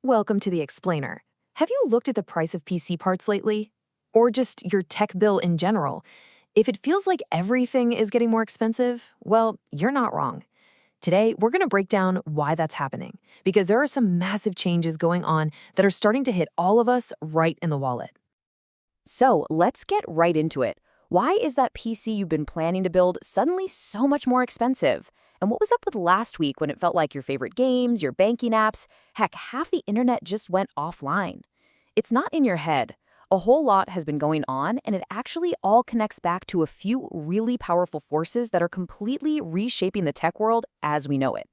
Welcome to the Explainer. Have you looked at the price of PC parts lately? Or just your tech bill in general? If it feels like everything is getting more expensive, well, you're not wrong. Today, we're going to break down why that's happening, because there are some massive changes going on that are starting to hit all of us right in the wallet. So let's get right into it. Why is that PC you've been planning to build suddenly so much more expensive? And what was up with last week when it felt like your favorite games, your banking apps, heck, half the internet just went offline? It's not in your head. A whole lot has been going on, and it actually all connects back to a few really powerful forces that are completely reshaping the tech world as we know it.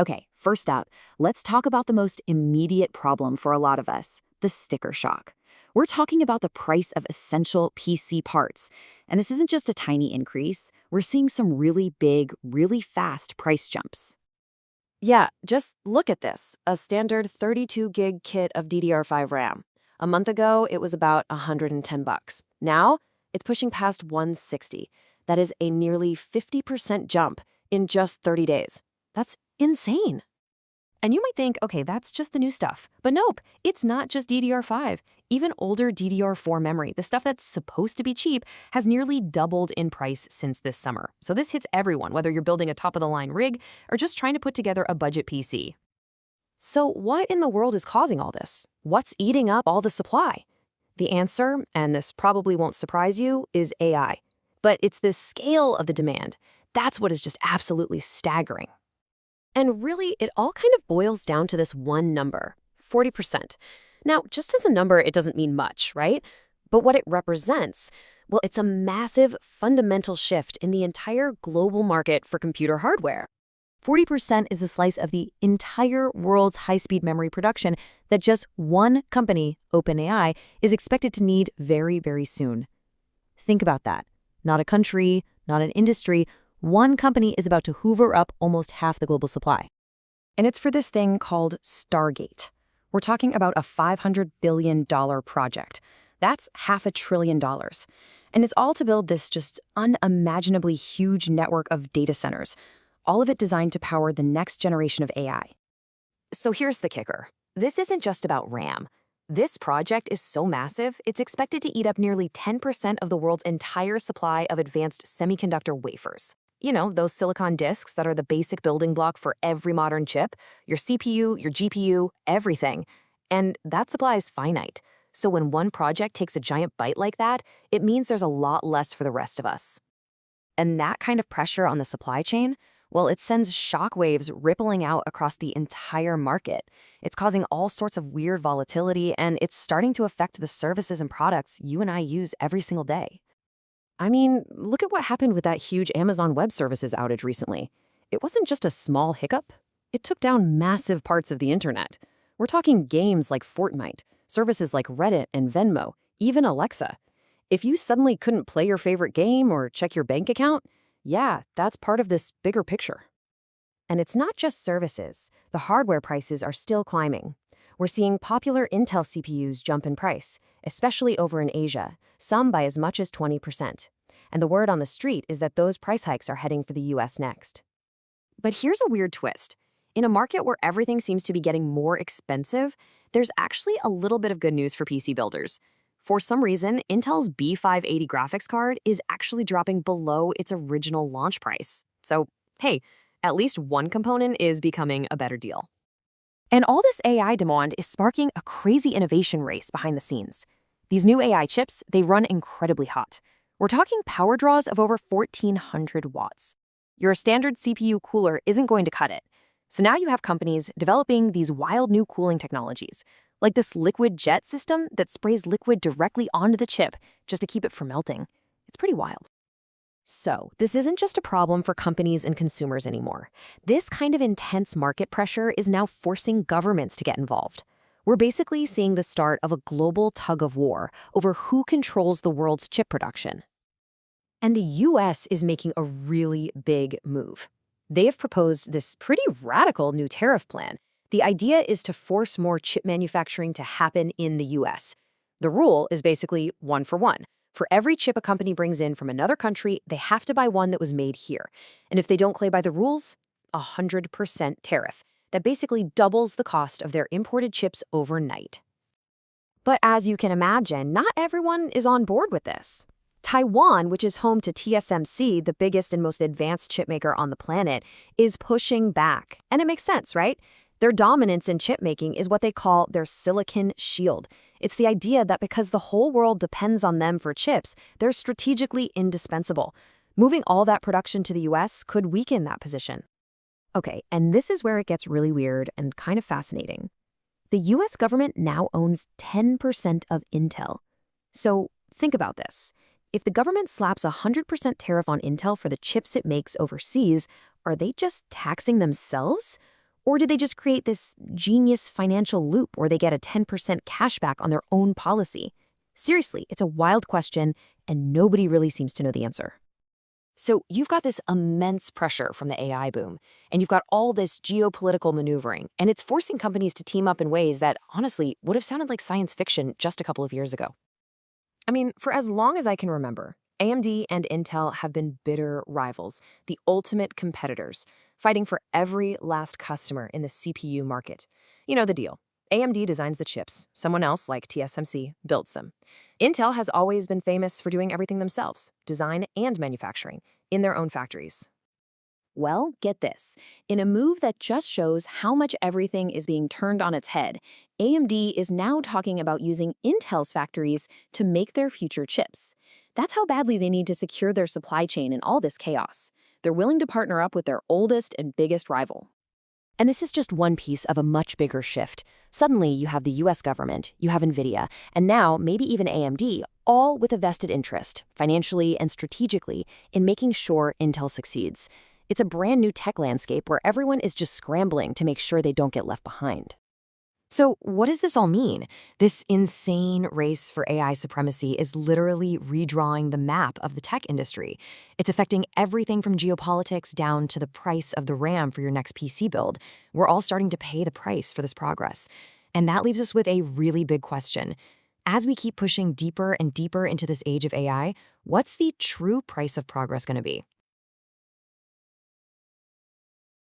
Okay, first up, let's talk about the most immediate problem for a lot of us, the sticker shock. We're talking about the price of essential PC parts. And this isn't just a tiny increase. We're seeing some really big, really fast price jumps. Yeah, just look at this, a standard 32 gig kit of DDR5 RAM. A month ago, it was about $110. Now, it's pushing past 160. That is a nearly 50% jump in just 30 days. That's insane. And you might think, okay, that's just the new stuff. But nope, it's not just DDR5. Even older DDR4 memory, the stuff that's supposed to be cheap, has nearly doubled in price since this summer. So this hits everyone, whether you're building a top-of-the-line rig or just trying to put together a budget PC. So what in the world is causing all this? What's eating up all the supply? The answer, and this probably won't surprise you, is AI. But it's the scale of the demand. That's what is just absolutely staggering. And really, it all kind of boils down to this one number, 40%. Now, just as a number, it doesn't mean much, right? But what it represents, well, it's a massive, fundamental shift in the entire global market for computer hardware. 40% is a slice of the entire world's high-speed memory production that just one company, OpenAI, is expected to need very, very soon. Think about that. Not a country, not an industry. One company is about to hoover up almost half the global supply. And it's for this thing called Stargate. We're talking about a $500 billion project. That's $500 billion. And it's all to build this just unimaginably huge network of data centers, all of it designed to power the next generation of AI. So here's the kicker. This isn't just about RAM. This project is so massive, it's expected to eat up nearly 10% of the world's entire supply of advanced semiconductor wafers. You know, those silicon disks that are the basic building block for every modern chip, your CPU, your GPU, everything. And that supply is finite. So when one project takes a giant bite like that, it means there's a lot less for the rest of us. And that kind of pressure on the supply chain, well, it sends shockwaves rippling out across the entire market. It's causing all sorts of weird volatility, and it's starting to affect the services and products you and I use every single day. I mean, look at what happened with that huge Amazon Web Services outage recently. It wasn't just a small hiccup. It took down massive parts of the internet. We're talking games like Fortnite, services like Reddit and Venmo, even Alexa. If you suddenly couldn't play your favorite game or check your bank account, yeah, that's part of this bigger picture. And it's not just services. The hardware prices are still climbing. We're seeing popular Intel CPUs jump in price, especially over in Asia, some by as much as 20%. And the word on the street is that those price hikes are heading for the US next. But here's a weird twist. In a market where everything seems to be getting more expensive, there's actually a little bit of good news for PC builders. For some reason, Intel's B580 graphics card is actually dropping below its original launch price. So, hey, at least one component is becoming a better deal. And all this AI demand is sparking a crazy innovation race behind the scenes. These new AI chips, they run incredibly hot. We're talking power draws of over 1,400 watts. Your standard CPU cooler isn't going to cut it. So now you have companies developing these wild new cooling technologies, like this liquid jet system that sprays liquid directly onto the chip just to keep it from melting. It's pretty wild. So, this isn't just a problem for companies and consumers anymore. This kind of intense market pressure is now forcing governments to get involved. We're basically seeing the start of a global tug-of-war over who controls the world's chip production. And the US is making a really big move. They have proposed this pretty radical new tariff plan. The idea is to force more chip manufacturing to happen in the US. The rule is basically one for one. For every chip a company brings in from another country, they have to buy one that was made here. And if they don't play by the rules, 100% tariff. that basically doubles the cost of their imported chips overnight. But as you can imagine, not everyone is on board with this. Taiwan, which is home to TSMC, the biggest and most advanced chipmaker on the planet, is pushing back. And it makes sense, right? Their dominance in chipmaking is what they call their silicon shield. It's the idea that because the whole world depends on them for chips, they're strategically indispensable. Moving all that production to the US could weaken that position. Okay, and this is where it gets really weird and kind of fascinating. The US government now owns 10% of Intel. So think about this. If the government slaps a 100% tariff on Intel for the chips it makes overseas, are they just taxing themselves? Or did they just create this genius financial loop where they get a 10% cashback on their own policy? Seriously, it's a wild question, and nobody really seems to know the answer. So you've got this immense pressure from the AI boom, and you've got all this geopolitical maneuvering, and it's forcing companies to team up in ways that, honestly, would have sounded like science fiction just a couple of years ago. I mean, for as long as I can remember, AMD and Intel have been bitter rivals, the ultimate competitors, fighting for every last customer in the CPU market. You know the deal. AMD designs the chips. Someone else, like TSMC, builds them. Intel has always been famous for doing everything themselves, design and manufacturing, in their own factories. Well, get this. In a move that just shows how much everything is being turned on its head, AMD is now talking about using Intel's factories to make their future chips. That's how badly they need to secure their supply chain in all this chaos. They're willing to partner up with their oldest and biggest rival. And this is just one piece of a much bigger shift. Suddenly, you have the US government, you have NVIDIA, and now maybe even AMD, all with a vested interest, financially and strategically, in making sure Intel succeeds. It's a brand new tech landscape where everyone is just scrambling to make sure they don't get left behind. So what does this all mean? This insane race for AI supremacy is literally redrawing the map of the tech industry. It's affecting everything from geopolitics down to the price of the RAM for your next PC build. We're all starting to pay the price for this progress. And that leaves us with a really big question. As we keep pushing deeper and deeper into this age of AI, what's the true price of progress going to be?